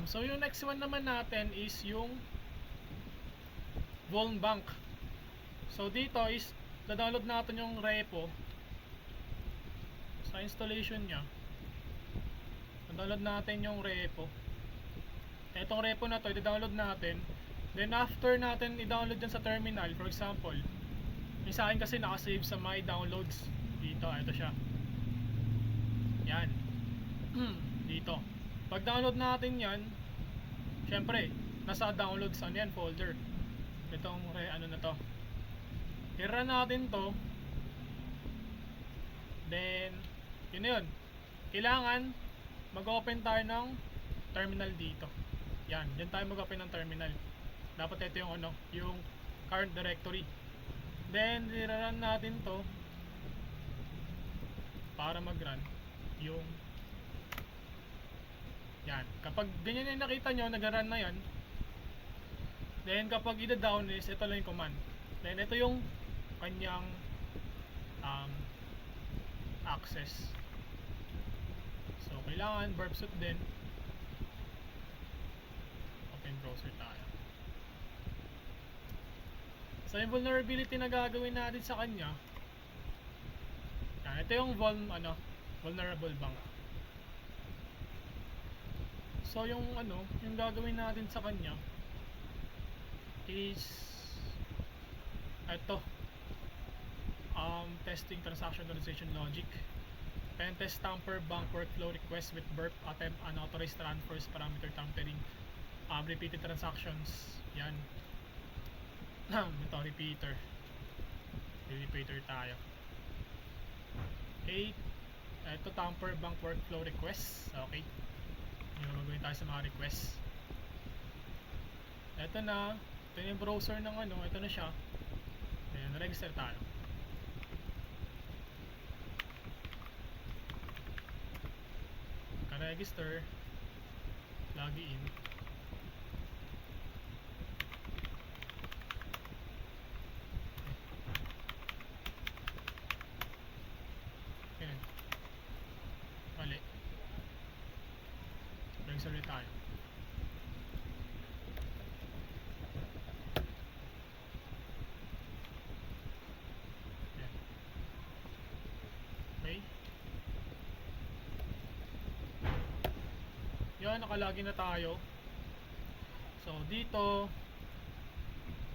So yung next one naman natin is yung Vuln Bank. So dito is download natin yung repo. Sa installation nya, download natin yung repo. Etong repo na to, i-download natin. Then after natin i-download dyan sa terminal, for example, yung sa akin kasi nakasave sa my downloads. Dito, ito siya. Yan. Dito. Pag download natin yan, syempre, nasa downloads ano yan, folder. Itong ano na to. I-run natin to. Then, yun na yun. Kailangan mag-open tayo ng terminal dito. Yan, dyan tayo mag-open ng terminal. Dapat ito yung ano, yung current directory. Then, i-run natin to para mag-run yung yan. Kapag ganyan yung nakita nyo, nag-run na yan. Then, kapag i-down is, ito lang yung command. Then, ito yung kanyang access. So, kailangan burp suit din. Open browser tayo. So, yung vulnerability na gagawin natin sa kanya, yan, ito yung vulnerable bank. So, yung yung gagawin natin sa kanya is ito. Testing transaction authorization logic. Pen test tamper bank workflow request with burp attempt unauthorized transfers parameter tampering. Repeated transactions. Yan. Ito repeater. Repeater tayo. Okay. Ito tamper bank workflow request. Okay. Yung magawin tayo sa mga request. Ito na. Ito yung browser ng ito na siya. Ayan, register tayo. Ka-register. Login. Ayan. Mali. Register ulit tayo. Ayan. Okay. Yan, nakalagin na tayo. So, dito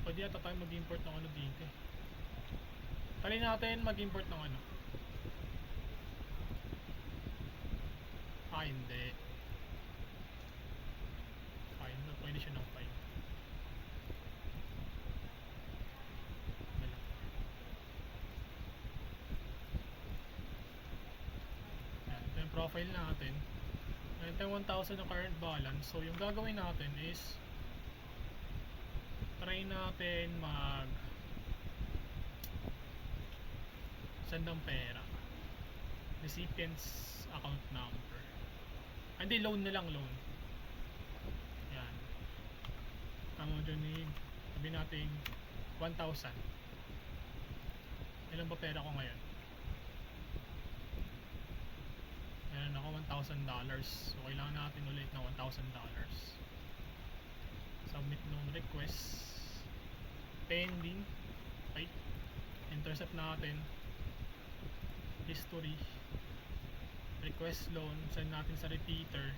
pwede ata tayo mag-import ng dito. Tali natin mag-import ng hindi. Fine, pwede siya ng fine. Yan, ito yung profile natin. Ito yung 1,000 na current balance. So, yung gagawin natin is try natin send ng pera. Recipient's account number. Hindi, loan na lang, loan. Yan. Tama dyan ni sabi natin 1,000. Ilan ba pera ko ngayon? Meron ako $1,000. So, kailangan natin ulit na $1,000. Submit ng request. Pending. Okay. Intercept natin. History. Request loan. Send natin sa repeater.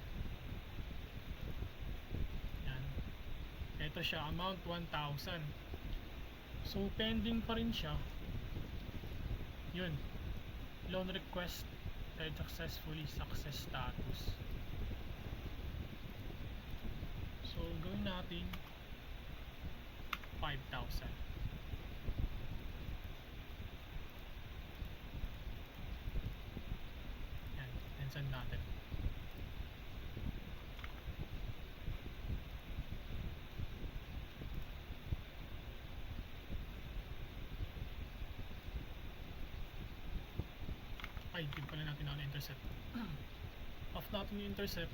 Yan. Ito siya. Amount 1,000. So, pending pa rin siya. Yun. Loan request. Successfully. Success status. So, gawin natin 5,000. Yan. And send natin. Ay, hindi pala natin na-intercept. Off natin yung intercept.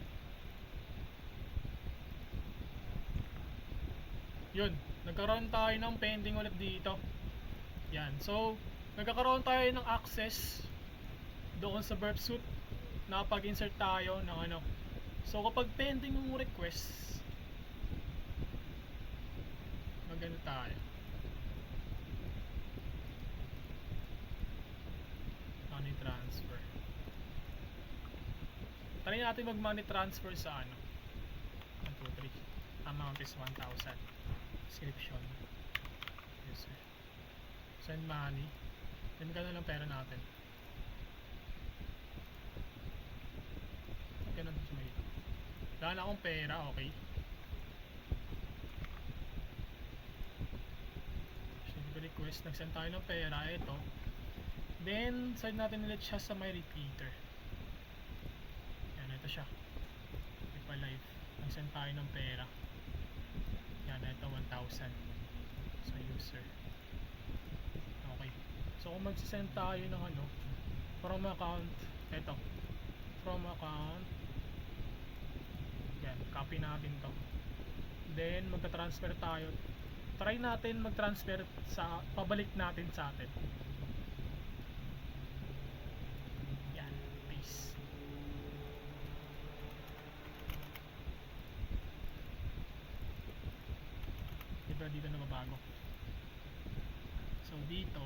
Yun, nagkaroon tayo ng pending ulit dito. Yan, so nagkakaroon tayo ng access doon sa burp suite. Nakapag-insert tayo ng So kapag pending yung request, magano tayo, money transfer. Try natin mag money transfer sa ano, 1, 2, 3. Amount is 1,000. Description, user, send money, then gano'n lang pera natin. Ganun sa may, wala na akong pera, okay. Request, nag-send tayo ng pera, ito. Then send natin ulit siya sa my repeater. Yan, ito siya, ipa live, nag-send tayo ng pera. Yan, ito 1,000 sa user. Okay, so kung magsisend tayo ng ano, from account, ito, from account, yan, copy natin to. Then magta-transfer tayo, try natin mag-transfer sa, pabalik natin sa atin. Yan, peace. Diba dito na mabago? So dito,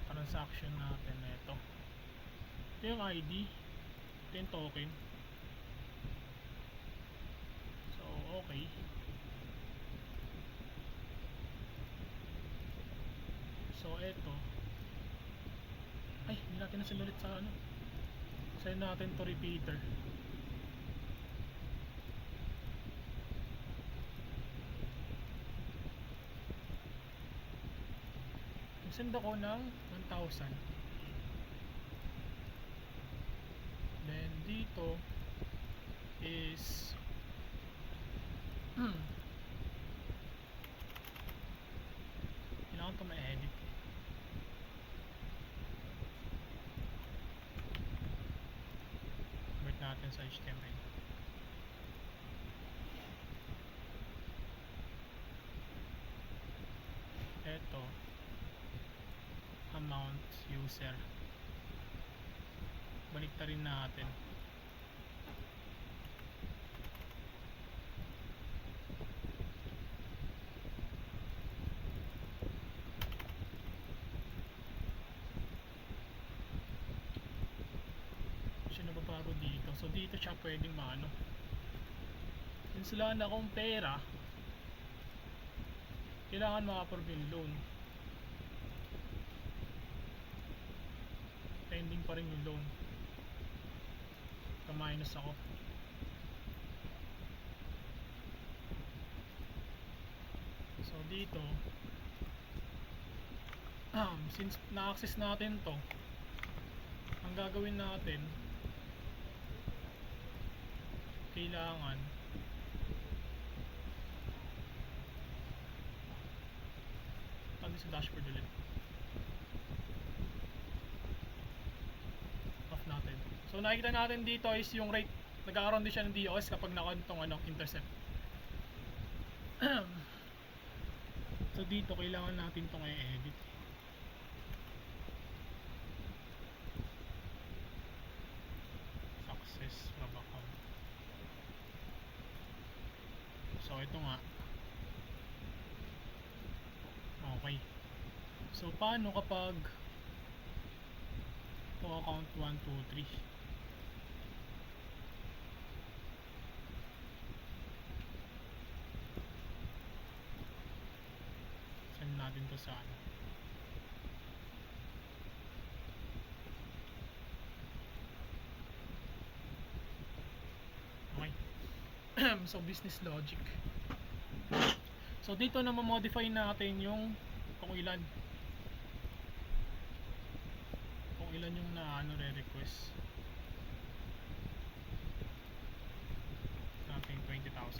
transaction natin, ito yung ID, ito yung token. So okay, so ito, ay hindi natin nasend ulit sa ano, send natin to repeater. Send ako ng 1,000. Then dito is kailangan ito ma-edit. Convert natin sa HTML. Ito, amount user, balik ta rin natin. Siya nababago dito, so dito siya pwedeng maano, since wala na akong pera, kailangan maka-approve yung loan. Pending pa rin yung loan, ka-minus ako. So dito, since na-access natin to, ang gagawin natin, kailangan sa dashboard ulit, off natin. So nakikita natin dito is yung rate, nagkakaroon din siya ng DOS kapag nakantong ano, intercept. So dito kailangan natin itong i-edit. Success from account. So ito nga, okay. So paano kapag ito account 1, 2, 3, send natin to sa ano, okay. So business logic. So dito na ma-modify natin yung kung ilan yung na ano re-request natin, 20,000.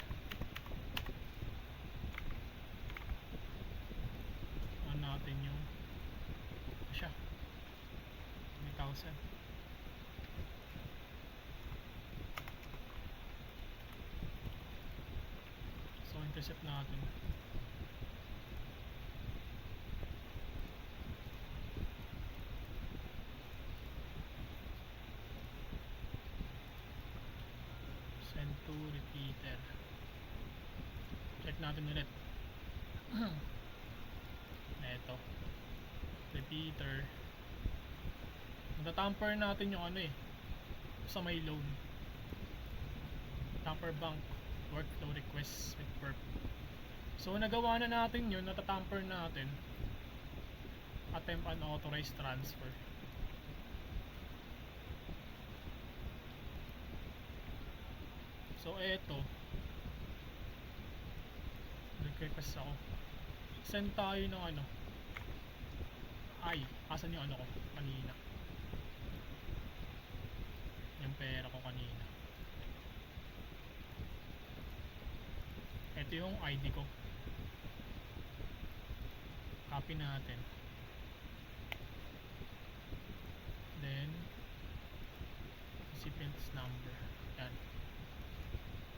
Ano natin yung siya 20,000. So intercept natin. Send to repeater. Check natin ulit. Eto. Repeater. Magta-tamper natin yung ano sa may loan. Tamper bank workflow requests with perp. So nagawa na natin yun, natatamper natin. Attempt unauthorized transfer. So eto, request ako. Send tayo ng ano. Ay, asan yung ano ko kanina? Yung pera ko kanina. Ito yung ID ko. Copy natin. Then recipient's number. Yan.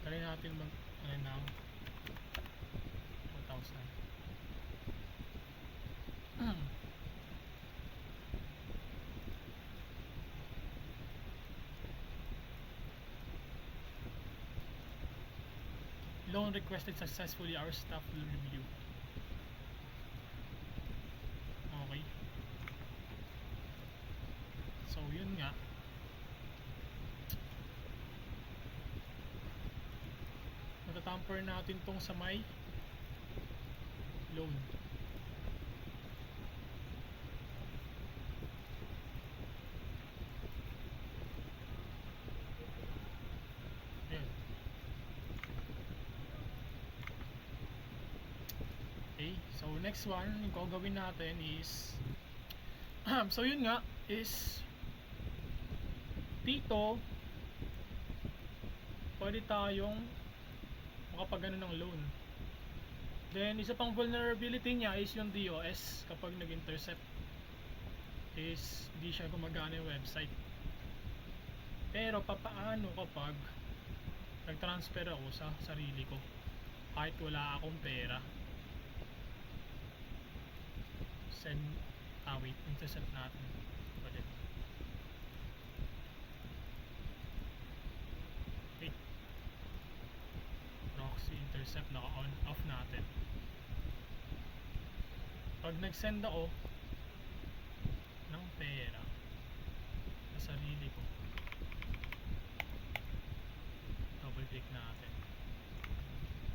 Try natin mag ano ng 1,000. Loan requested successfully. Our staff will review. Okay. So yun nga. Matatamper natin tong sa may loan. Ayan. Okay, so next one yung gagawin natin is so yun nga is dito pwede tayong makapagano ng loan. Then isa pang vulnerability niya is yung DOS. Kapag nag-intercept is hindi siya gumagana yung website. Pero papaano kapag nag-transfer ako sa sarili ko kahit wala akong pera? Send, wait, intercept natin ulit. Wait, proxy intercept, naka-on, off natin. Pag nag-send ako ng pera sa sarili ko, double click natin,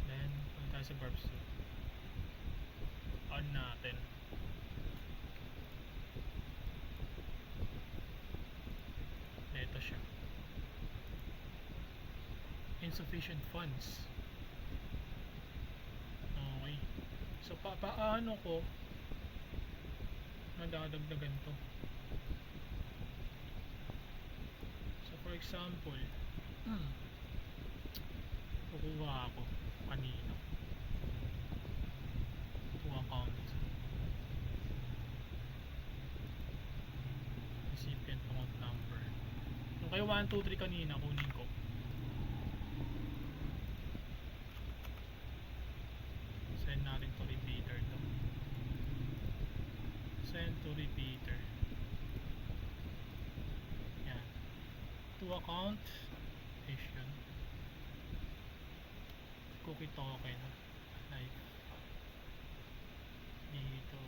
then punta tayo sa Barbs 2, on natin. Ito siya, insufficient funds. Okay, so paano ko nadadagdagan to? So for example, kukuha ako kanino to account, recipient account number. Yung kay 123 kanina kunin ko. Send natin to repeater to. Send to repeater. Yan. To account issue. Cookie token. Live. Dito.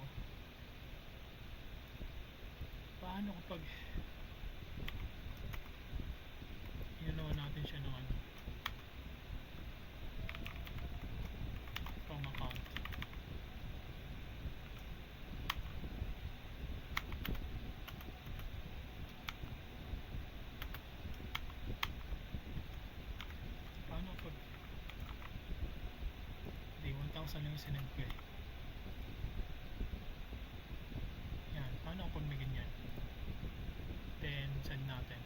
Paano kapag inanawa natin siya ng ano? From account. Paano pag di 1,000 lang yung sinend ko eh. Yan, paano pag may ganyan? Then send natin.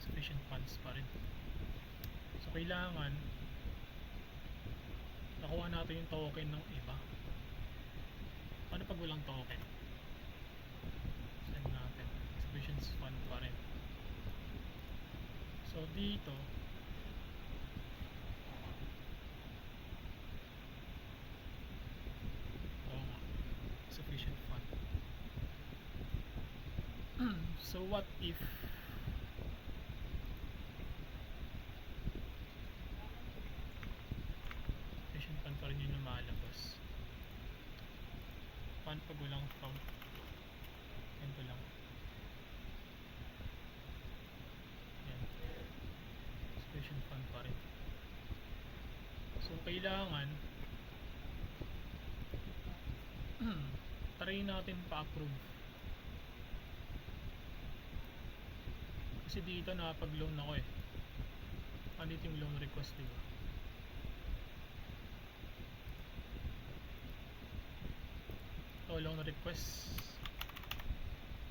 Sufficient funds pa rin. So kailangan nakuha natin yung token ng iba. Paano pag walang token? Send natin. Sufficient fund pa rin. So dito sufficient fund. So what if kailangan pag walang from. Ganito lang. Yan. Special fund pa rin. So kailangan try natin pa-approve. Kasi dito nakapag-loan ako eh. Andito yung loan request, diba? So loan request,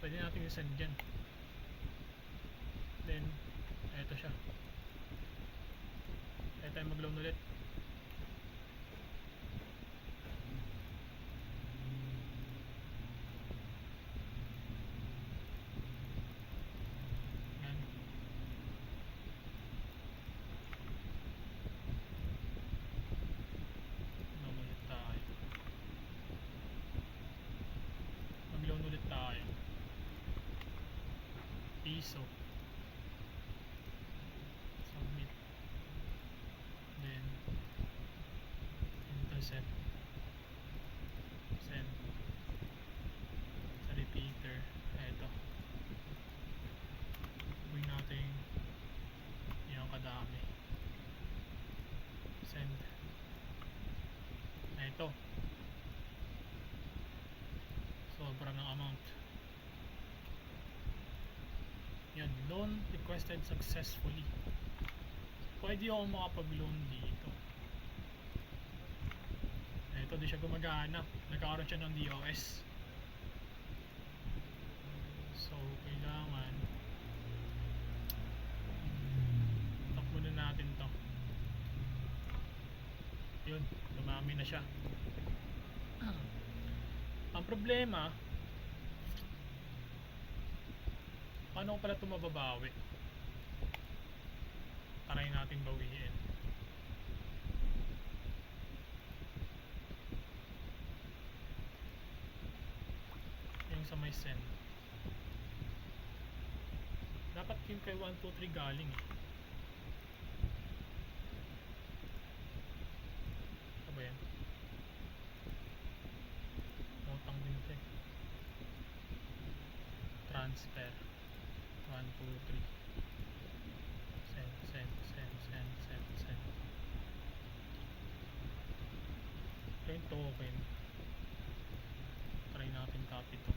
pwede natin i-send dyan. Then eto siya. Kaya tayo mag-loan ulit. Yan. Loan ulit tayo. Mag-loan ulit tayo. Piso. Submit. Then intercept. Send. Sa repeater. Eto. Gawin natin yung kadami. Send. Eto. Sobra ng amount. Yan, loan requested successfully. Pwede ako makapag-loan dito. Ito, di siya gumagana. Nagkakaroon siya ng DOS. So, kailangan takbo na natin to. Yun, dumami na siya. Ang problema, paano ko pala ito mababawi? Try natin bawiin. Yung sa may send. Dapat yung kay 123 galing eh. Ano ba yan? Utang din ito eh. Transfer 123. Send. Ito yung token. Try natin copy to.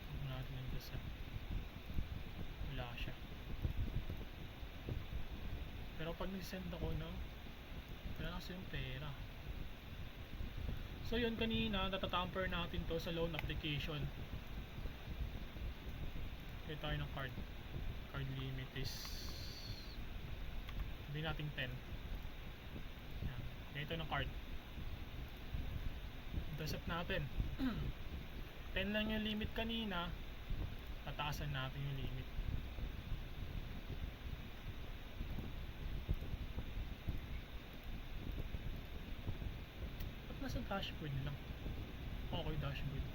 Tignan natin yung dasa. Wala siya. Pero pag nag-send ako no, wala kasi yung pera. So yun, kanina natatamper natin to sa loan application. Kaya tayo ng card. Card limit is sabihin natin 10. Yan. Kaya ito ng card. Intercept natin. 10 lang yung limit kanina. Tataasan natin yung limit. Ba't nasa dashboard lang? Okay, dashboard.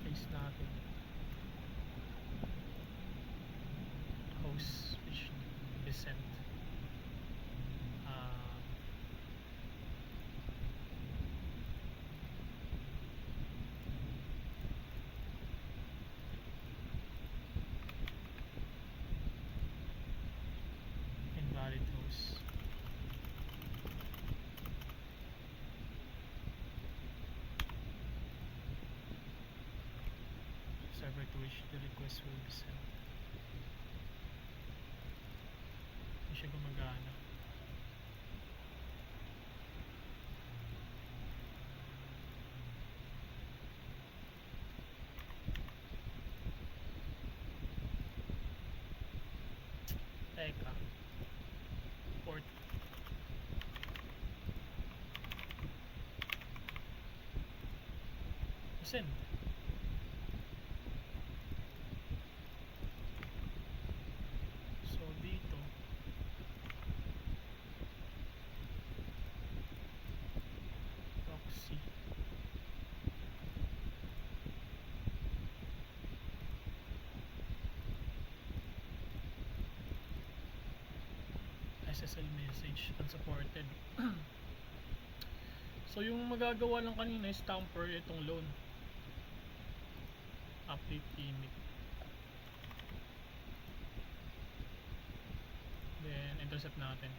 Paste natin. Host which is sent. Invalid host. Server to which the request will be sent. Hindi siya gumagana. Teka. Port. Send. So dito SSL message unsupported. So yung magagawa lang kanina is tamper itong loan. Update limit. Then intercept natin.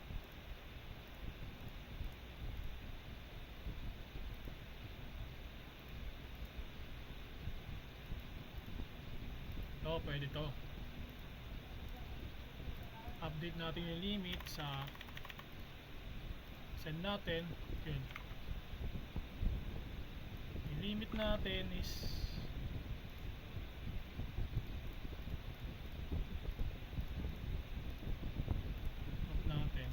Ito, pwede to. Update natin yung limit sa send natin. Yun. Yung limit natin is natin.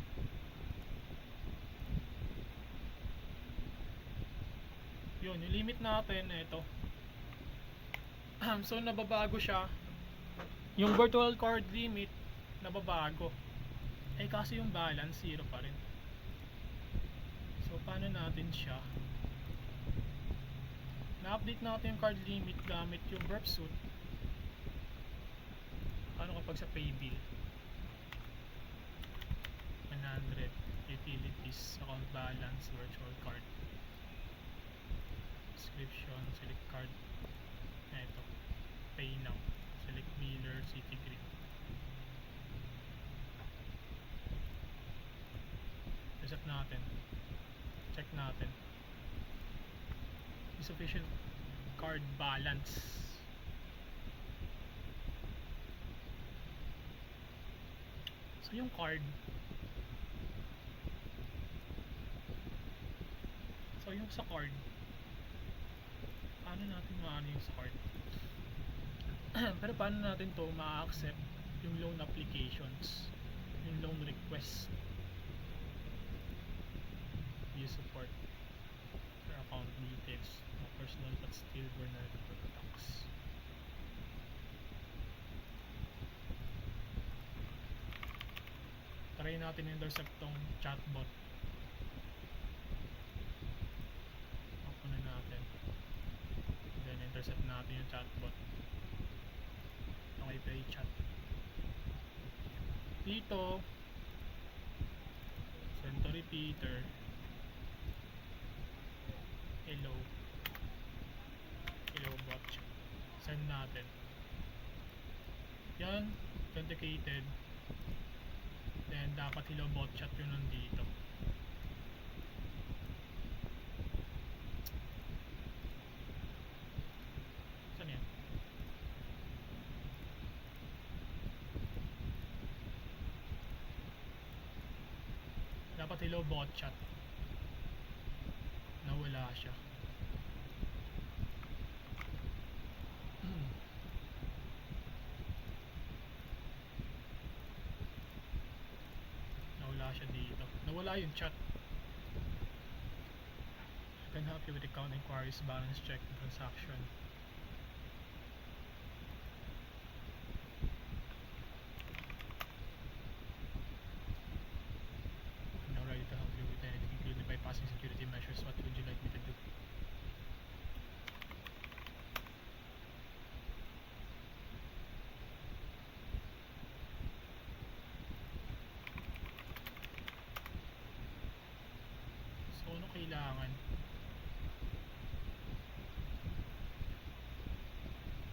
Yun, yung limit natin ito. So nababago siya. Yung virtual card limit nababago. Eh kasi yung balance 0 pa rin. So paano natin siya? Na-update natin yung card limit gamit yung burp suit. Paano kapag sa pay bill? 100 utilities, account balance, virtual card, description, select card. Ito, pay now, select biller, city grid. Reset natin, check natin insufficient card balance. So yung card, so yung sa card, paano natin maano yung sa card? Pero paano natin to ma-accept yung loan applications, yung loan request? View support for account details, no personal but still vulnerable attacks. Try natin intercept tong chatbot. Open na natin, then intercept natin yung chatbot. Okay, play chat dito, send to repeater, hello bot chat, send natin yan, authenticated. Then dapat hello bot chat yung nandito. Saan yan? Dapat hello bot chat, nawala siya. Nawala siya dito, nawala yung chat. I can help you with account inquiries, balance check, and transaction. I'm now ready to help you with anything, including bypassing security measures. What would you like me to do? So ano kailangan?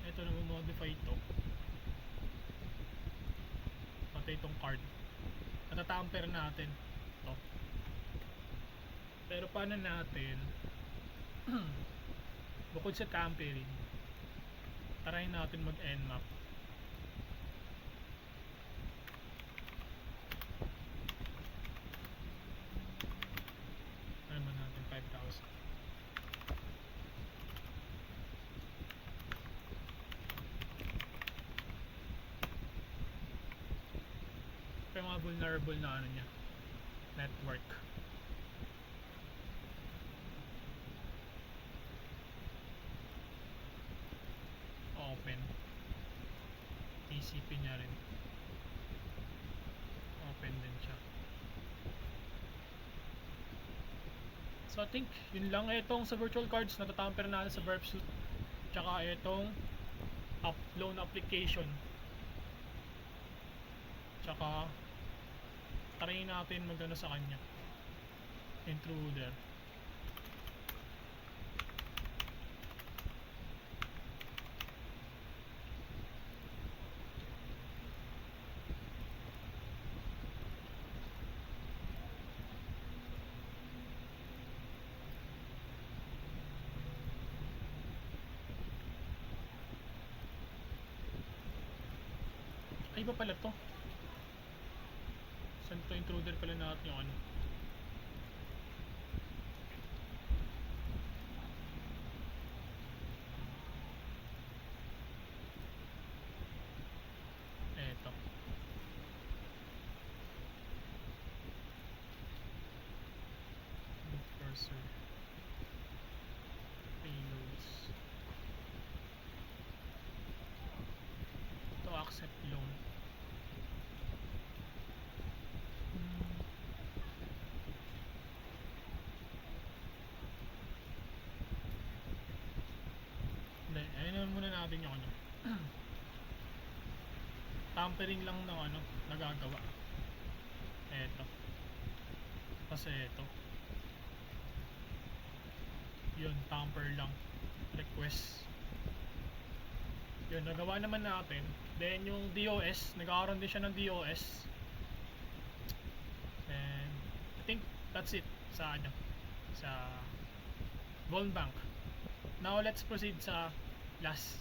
Ito, nag-modify ito, pati itong card natatamper natin ito. Pero paano natin bukod sa tampering, try natin mag nmap. Ano naman natin, 5,000. Ito yung mga vulnerable na ano niya, network. Open TCP nya rin, open din siya. So I think yun lang. Itong sa virtual cards natatamper natin sa burp suit, tsaka itong loan application, tsaka try natin magano sa kanya. Intruder. Ay, iba pala to. Saan to intruder pala natin yung ano? Eto. Cursor. Payloads. To accept loan. Hindi, ayun muna natin yung ano. Tampering lang ng ano, nagagawa. Eto. Kasi eto. Yun, tamper lang. Request. Yun, nagawa naman natin. Then yung DOS, nagkakaroon din siya ng DOS. And I think that's it sa ano, sa Gold Bank. Now let's proceed sa last